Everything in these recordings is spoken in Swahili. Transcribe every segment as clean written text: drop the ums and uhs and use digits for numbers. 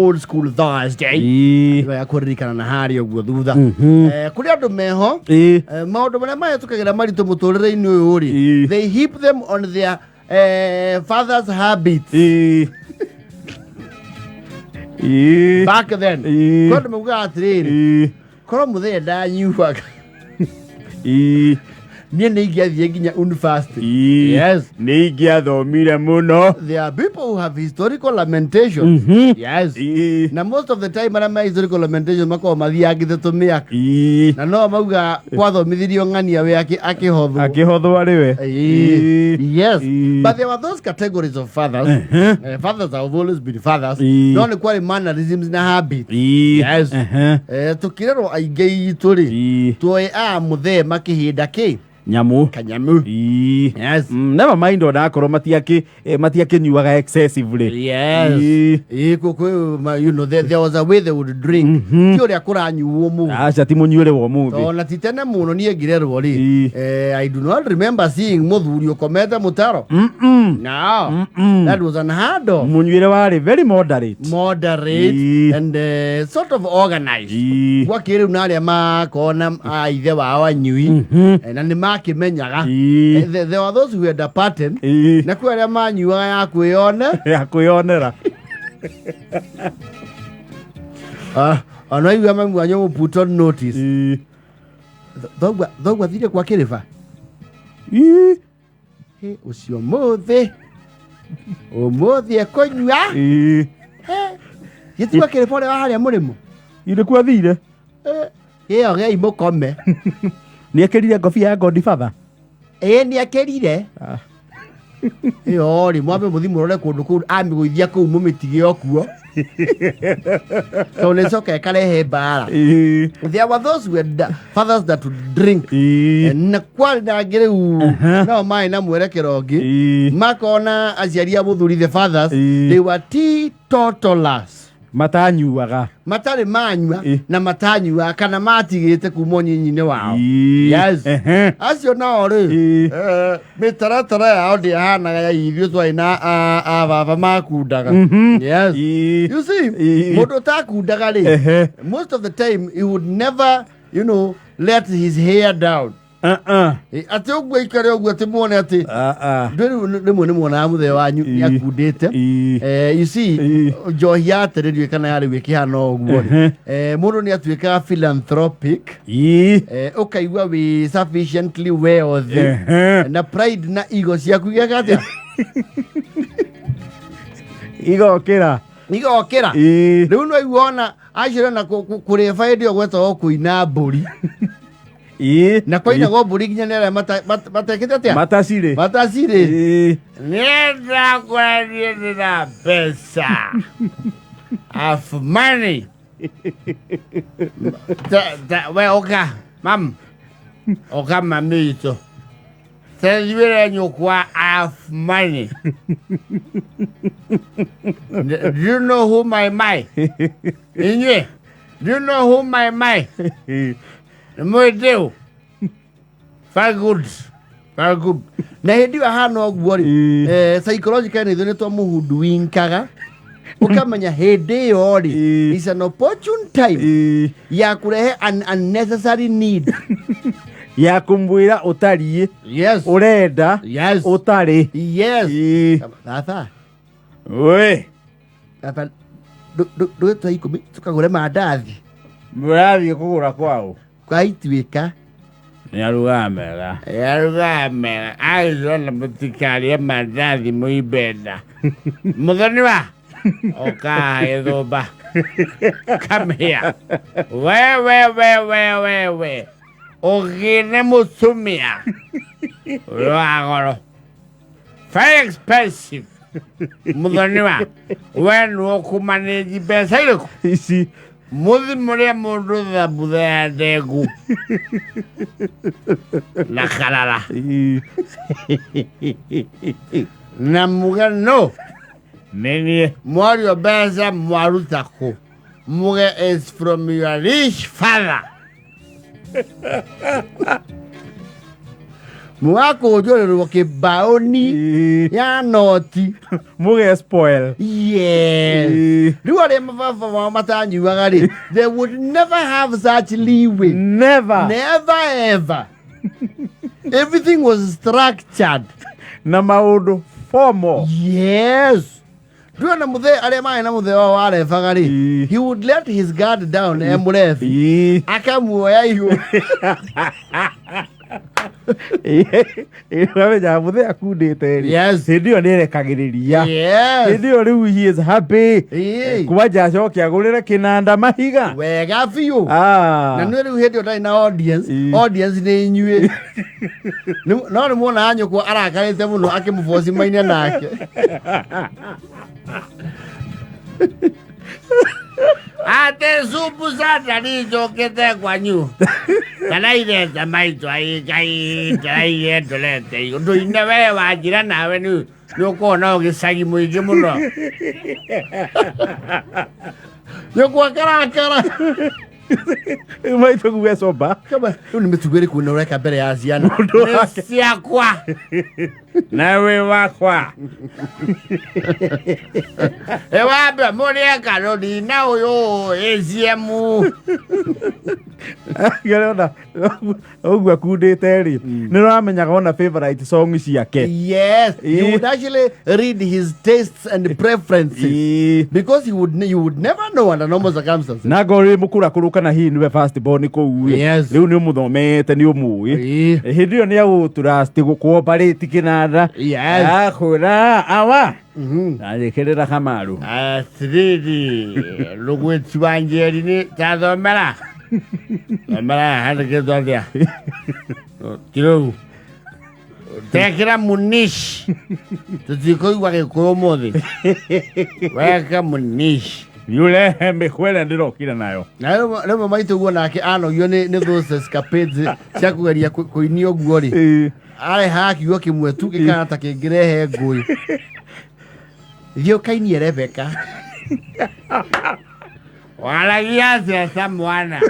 old school Thursday ya kuririkana na hari ogwo thutha kuri andu meho maundu maria mahitukagira maritu muturire-ini uyu ri they heap them on their father's habits back then kondo muga atiriri koro muthenya ndanyuaga nie ni ngiathie nginya university yes ni ngiathomire muno. There are people who have historical lamentations yes na most of the time ara historical lamentations mako mathiangithe tumiaka na no mauga kwathomithirio ng'ania we akihotho ari we yes but there were those categories of fathers fathers have always been fathers no ni kwari mannerisms na habits yes tukirero aingei turi tuoe muthema kihinda ki kanyamu yes never mind ona akoro matiake nyuaga excessively yes you know there was a way they would drink ti ria kuranyuo mu acha ti munyure wo muthi ona titene muno nie ngirerwo ri I do not remember seeing muthuri ukomete mutaro no that was unheard of. Munyure wari very moderate and sort of organized wakiri unaria makona ithe wao anyui na ni makimenyaga there were those who had a pattern na kwa aria manyuaga ya kwionera anaiwa mamwanyo put on notice thogwa thire kwa kiriva ucio muthi ekonyua yetiwa kiriva ria haria murimo ire kwa thire iyo gei mukome ni akerire ngofia ya Godfather ni akerire iyo ri mwambe muthi murore kundu ku amiguithia ku mumitige okuo so let's okay karehe bara there were those who had fathers that would drink na kwali na ngireu no mai na mwerekero ngi makona aciaria muthuri the fathers they were teetotalers matanyuaga matari manyua na matanyua kana matigite kuma nyinyi-ini wao yes acio nao ri mitaratara yao ndi hanaga ya ithio twaina baba makundaga yes you see mundu takundaga ri most of the time he would never let his hair down ati ogwo ikare ogwo ati muone ati rimwe nimwona muthe wanyu yakundite you see njohi yatererio kana yari wikihana ogwo mundu ni atuika philanthropic ukaigua we sufficiently wealthy na pride na ego ciaku giakatia igokira riu no iguona acira na kurefa ndio gwetwo kuina mburi na koina go mburi ginya nere matekete atia matasire nenda kwarie na pesa of money we oka mam oka mamito tayire nyukwa of money do you know who my inye do you know who my Mwedeu. Very good. Na hindi wa hano ogwo ri psychologically ithone to muhundu winkaga ukamenya hindi yo ri is an opportune time ya kurehe an unnecessary need ya kumbwira utari yes urenda yes utari yes tata we tata do twaikumi tukagure mandathi murathi kugura kwao kwaitwika yaruga mega aizona mutikaria mandathi muibenda muthoni wa oka ethoba come here we ogine mutumia wagoro very expensive muthoni wa when wokumanage pesa iriku isi muthi muria mundu thabutha ya ndengu na karara na muge no meni mwario beza mwarutako muge is from your rich father Mwako ujorerwo kibaoni ya noti. Muge spoil. Yes. Riu aria mababa matanyuaga ri, they would never have such leeway. Never Ever. Everything was structured. Na maundu formal. Yes. Riu na muthe aria mai na muthe wa warebaga ri, he would let his guard down emrefi. Akamuoya iguru. Wamenya muthe akundite ri. Yes. Hindi yo nirekagiriria. Yes. Hindi yo riu he is happy. Kuwaja acoke agurire kinanda mahiga. Wega biu. Na nä rä u hä ndä å na audience nä inyuä no nä muona anyåkwo arakarä te må no akä må bocimaine nake atä supu sasa nä njokä te kwanyu kana irete maitå airetårete å ndå ine we wanjira nawe nä å kona å gä cagi må ingä må no nyå kwa karakara Maitå guwe somba. Kama rĩu nĩ mĩtugo ĩrĩkũ na ũreka mbere ya ciana ciakwa nawe wakwa wambe mũrĩeka rũrina ũyũ ACM ngerona ũguo akundĩte rĩ nĩ ũramenyaga ona favorite song ciake. Yes, he would actually read his tastes and preferences because you would never know under normal circumstances. Na ngorĩ mũkũrakũrũ kana hihi nĩwe first born kũu rĩu nĩ ũmũthomete nĩ ũmũĩ hĩndĩ ĩyo nĩ agũtrust gũkombarĩti kĩnanda akwĩra awa arĩkĩrĩra kamaru atĩrĩrĩ rũgwĩti wa njeri-inĩ tathomera thomera handũ kĩtũ atĩa kĩrũu tekĩra munish tũtikũigua gĩkũyũ ũmũthĩ weka munish yule mbekwele ndĩrokire nayo na rĩmwe maitũ guo nake anogio nĩ those escapades cia kũgeria kũinia ũguo rĩ arehaga kiugo kĩmwe tu gĩkana ta kĩngĩrehe ngũĩ thiĩ ũkainie Rebeka waragia atĩa ta mwana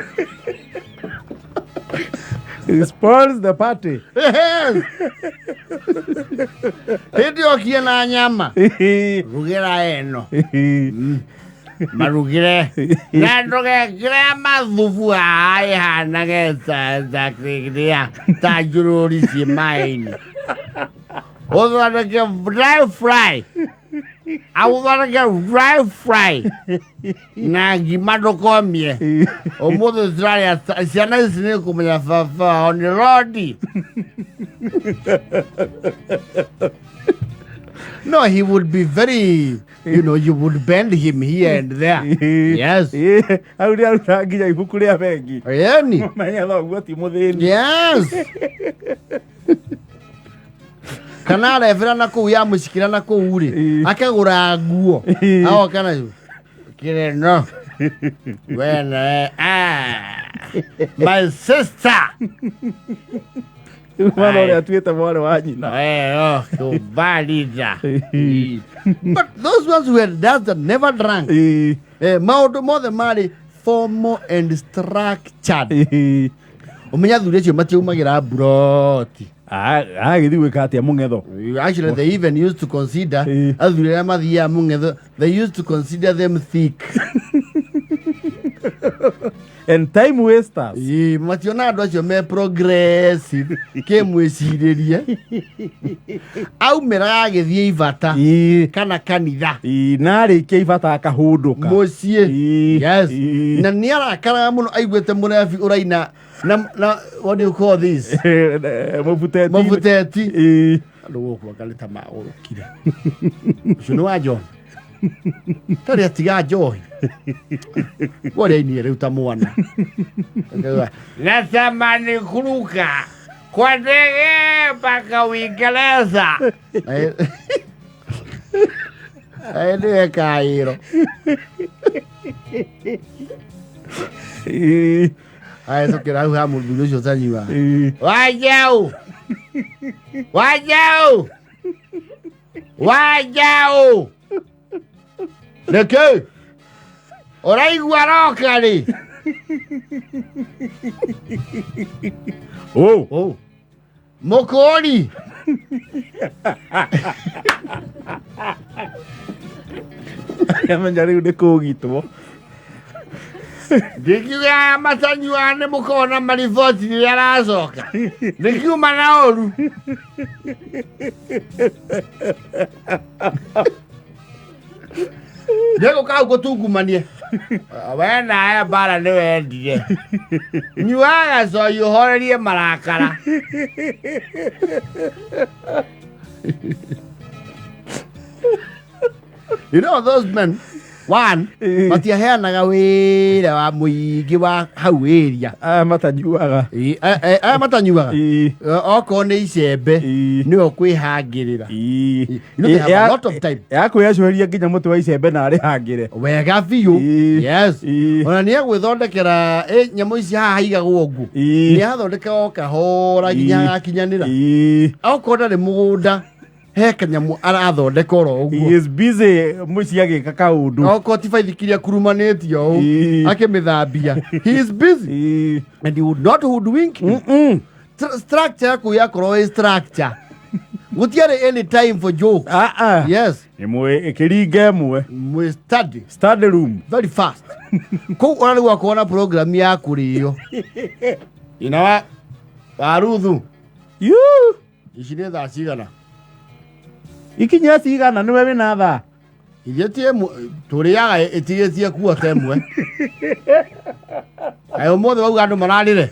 He spoils the party. Hĩndĩ okie na nyama rugĩra ĩno marugire na ndũgekĩre mathubu haha ĩhanage ta njũrũri ciĩ maĩ-inĩ ũthondeke dry fry aũthondeke dry fry na ngima ndũkomie ũmũthĩ tũrarĩa ciana ici nĩ kũmenya baba wao nĩ rodi. No, he would be very, you would bend him here and there. Yes. Auri nginya ibuku rĩa bengi. Yani. Menya thoguo ti mũthĩni. Yes. Kana arevera na kũu ya mũcikira na kũu rĩ akagũra nguo agoka nayo kire no when my sister mwana ũrĩa atuĩte mwarĩ wa nyina kuvalida. But those ones were dads that never drank. Maũndũ mothe marĩ formal and structured. Ũmenya thuri acio matiumagĩra buroti. Agĩthiĩ gwĩka atĩa mũng'etho. Actually, they even used to consider athuri arĩa mathiaga mũng'etho, they used to consider them thick. And time wasters. Mationa andũ acio me progressive kĩmwĩcirĩrie aumĩraga agĩthiĩ ivata kana kanitha na arĩkia ivata akahũndũka mũciĩ. Yes. Na nĩ arakaraga mũno aiguĩte mũrebi ũraina na what do you call this? Mabuteti. Andũ gũkũ akalĩta maũrũkire ũcio nĩ wa John tarĩ atiga njohi warĩa inie rĩu ta mwana natamani kuruka kwa ndege mpaka Uingereza nĩwe Kairo. Aya tũkĩra hau ha mũthuri ũcio ũtanyua Wanjaũ reke ũraigua roka rĩ Mokoni. Yamenya riu ndikugitwo. Ndikiuga matanyuaga nĩ mũkona mariboti rĩrĩa aracoka. Ndikiuma na ũru. Ndĩgũka hau gũtungumanie. We nawe mbara nĩ wendire. Nyuaga coyi ũhorerie marakara. You know those men, one, matiaheanaga wĩra wa mũingĩ wa hau area. Matanyuaga. Matanyuaga. Okorwo nĩ icembe nĩo kwĩhangĩrĩra. You know they have a lot of time. Yakwĩyacuheria nginya mũtĩ wa icembe na arĩhangĩre. Wega biũ. Yes. Ona nĩegwĩthondekera nyamũ ici haha igagwo ũguo. Nĩathondeka o kahora nginya agakinyanĩra. Okorwo ndarĩ mũgũnda he kanyamũ arathondeka oro ũguo. He is busy mũciĩ agĩka kaũndũ. Okorwo ti baithikiri akurumanĩtie ũũ akĩmĩthambia. He is busy. And he would not hoodwink. Structure yaku yakorwo ĩ structure. Gũtiarĩ any time for jokes. Yes. Ĩmwe ĩkĩringa ĩmwe. We study. Study room. Very fast. Kũu ona rĩu akorwo program ya kũrĩo. Ina Baruthu. Ici nĩ thaa cigana? Ikinya cigana nĩwe wĩna thaa? Igĩtie tũrĩaga ĩtigĩtie kuota ĩmwe. Ũmũthĩ wauga andũ mararĩre.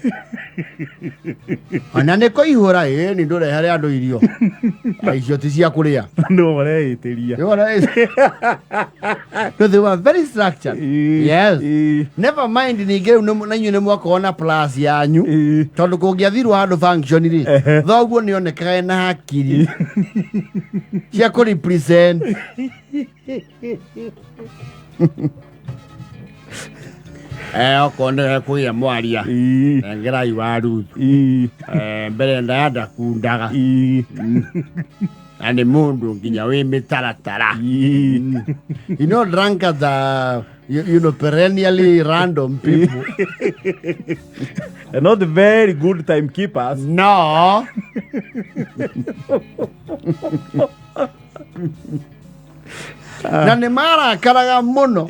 Ona nĩ kũihũra nĩ ndũrehere andũ irio. Icio ti cia kũrĩa. No mareĩtĩria. No, they were very structured. Yes. Never mind ningĩ rĩu na inyuĩ nĩ mwakorwo na plus yanyu. Tondũ kũngĩathirwo handũ function rĩ. Thoguo nĩonekaga ena hakiri. Cia kũrepresent. Okorwo nĩ kwĩya mwaria. Nengerai waru. Mbere ndayanda kundaga. Na nĩ mũndũ nginya wĩ mĩtaratara. You know, drunkards are, you know, perennially random people. They're not very good timekeepers. No. Na nĩ marakaraga mũno.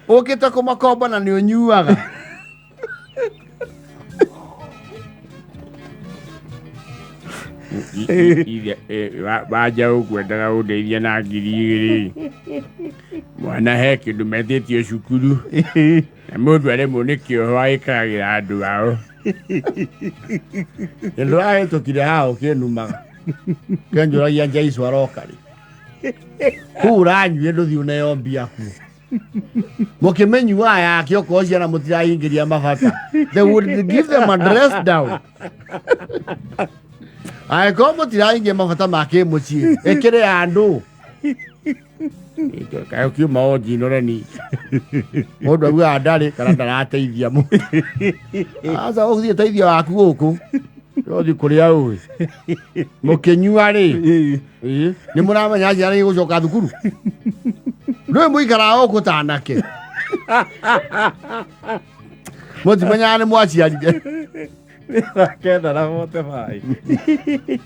Ũkĩte kũmakomba na nĩ ũnyuaga. Waja ũkwendaga ũndeithia na ngiri igĩrĩ. Mwana he kĩndũ metĩtio cukuru. Na mũndũ aremwo nĩ kĩoho agĩkagĩra andũ ao. Kĩndũ ahĩtũkire haha ũkĩnumaga. Kĩanjũragia Njaicu aroka rĩ. Kũu ũranyuĩ ndũthiĩ ũneo mbia kuo. Mũkĩmenyuaga yake okorwo ciana mũtirahingĩria mabata. They would give them a dress down. Angĩkorwo mũtirahingĩria mabata ma kĩmũciĩ ĩkĩrĩ andũ. Kaĩ ũkiuma o njinũreni. Mũndũ augaga ndarĩ kana ndarateithia mũndũ. Aca ũgũthiĩ teithia waku gũkũ. Yothi kũrĩa ũĩ. Mũkĩnyua rĩ. Nĩ mũramenya ciana igũcoka thukuru. Ndũĩ mũikaraga gũkũ ta anake. Mũtimenyaga nĩ mwaciarire. Nĩ rakenda na mote mai.